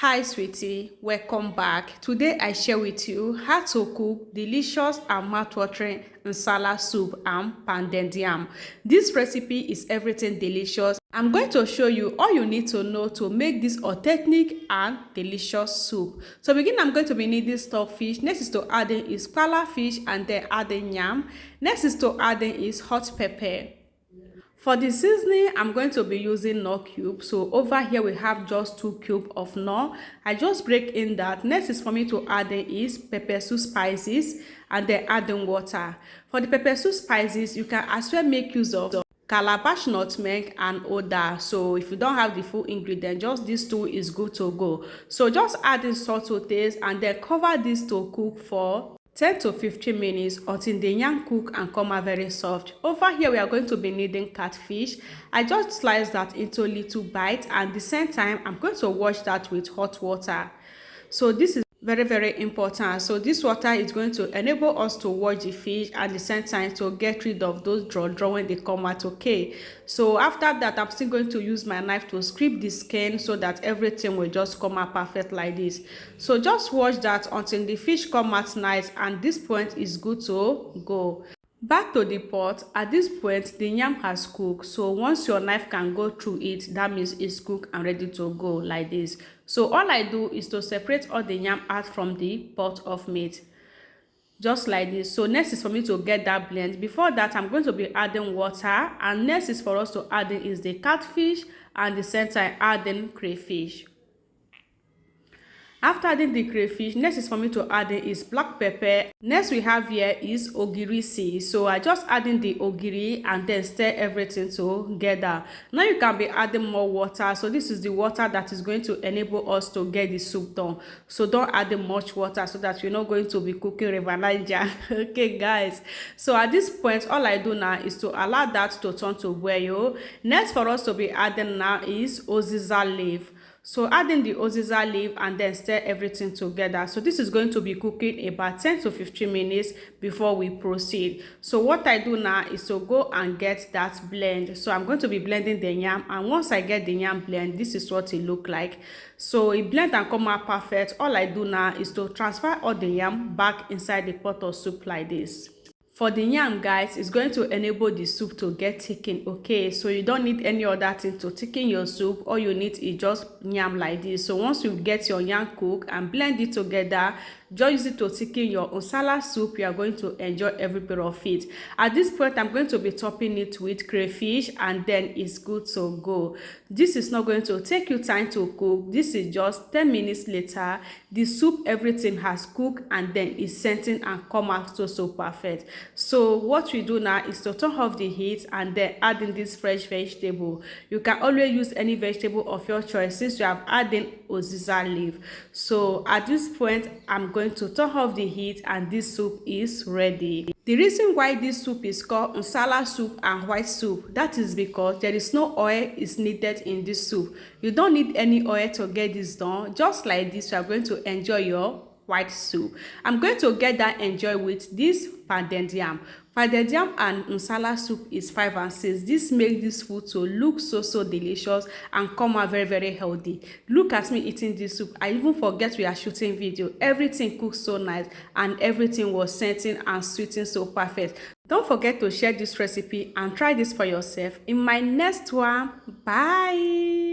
Hi sweetie, welcome back. Today I share with you how to cook delicious and mouth-watering nsala soup and pounded yam. This recipe is everything delicious. I'm going to show you all you need to know to make this authentic and delicious soup. So begin, I'm going to be needing stockfish. Next is to add in is pala fish and then add in yam. Next is to add in is hot pepper. For the seasoning, I'm going to be using knorr cube. So over here we have just 2 cubes of knorr. I just break in that. Next is for me to add in is pepper soup spices and then add in water. For the pepper soup spices, you can as well make use of calabash nutmeg and oda. So if you don't have the full ingredient, just these two is good to go. So just add in salt to taste and then cover this to cook for 10 to 15 minutes until the yam cook and come out very soft. Over here we are going to be needing catfish. I just slice that into little bites, and at the same time I'm going to wash that with hot water. So this is very important. So this water is going to enable us to wash the fish at the same time to get rid of those draw when they come out. Okay, so after that I'm still going to use my knife to scrape the skin so that everything will just come out perfect like this. So just wash that until the fish come out nice, and this point is good to go. Back to the pot. At this point the yam has cooked, so once your knife can go through it, that means it's cooked and ready to go like this. So all I do is to separate all the yam out from the pot of meat, just like this. So next is for me to get that blend. Before that I'm going to be adding water, and next is for us to add in is the catfish, and the center adding crayfish. After adding the crayfish, next is for me to add in is black pepper. Next we have here is ogiri seed. So I just add in the ogiri and then stir everything together. Now you can be adding more water. So this is the water that is going to enable us to get the soup done. So don't add in much water so that you're not going to be cooking River Niger. Okay guys. So at this point all I do now is to allow that to turn to boil. Next for us to be adding now is oziza leaf. So add in the oziza leaf and then stir everything together. So this is going to be cooking about 10 to 15 minutes before we proceed. So what I do now is to go and get that blend. So I'm going to be blending the yam, and once I get the yam blend, this is what it look like. So it blend and come out perfect. All I do now is to transfer all the yam back inside the pot of soup like this. For the yam guys, it's going to enable the soup to get thickened. Okay, so you don't need any other thing to thicken your soup. All you need is just yam like this. So once you get your yam cooked and blend it together, just use it to thicken your nsala soup. You are going to enjoy every bit of it. At this point I'm going to be topping it with crayfish, and then it's good to go. This is not going to take you time to cook. This is just 10 minutes later. The soup, everything has cooked, and then it's scenting and come out so perfect. So what we do now is to turn off the heat and then add in this fresh vegetable. You can always use any vegetable of your choice since you have added oziza leaf. So at this point I'm going to turn off the heat, and this soup is ready. The reason why this soup is called nsala soup and white soup, that is because there is no oil is needed in this soup. You don't need any oil to get this done. Just like this, you are going to enjoy your white soup. I'm going to get that enjoy with this pounded yam. Pounded yam and nsala soup is 5 and 6. This makes this food to look so delicious and come out very healthy. Look at me eating this soup. I even forget we are shooting video. Everything cooked so nice, and everything was scenting and sweeting so perfect. Don't forget to share this recipe and try this for yourself in my next one. Bye.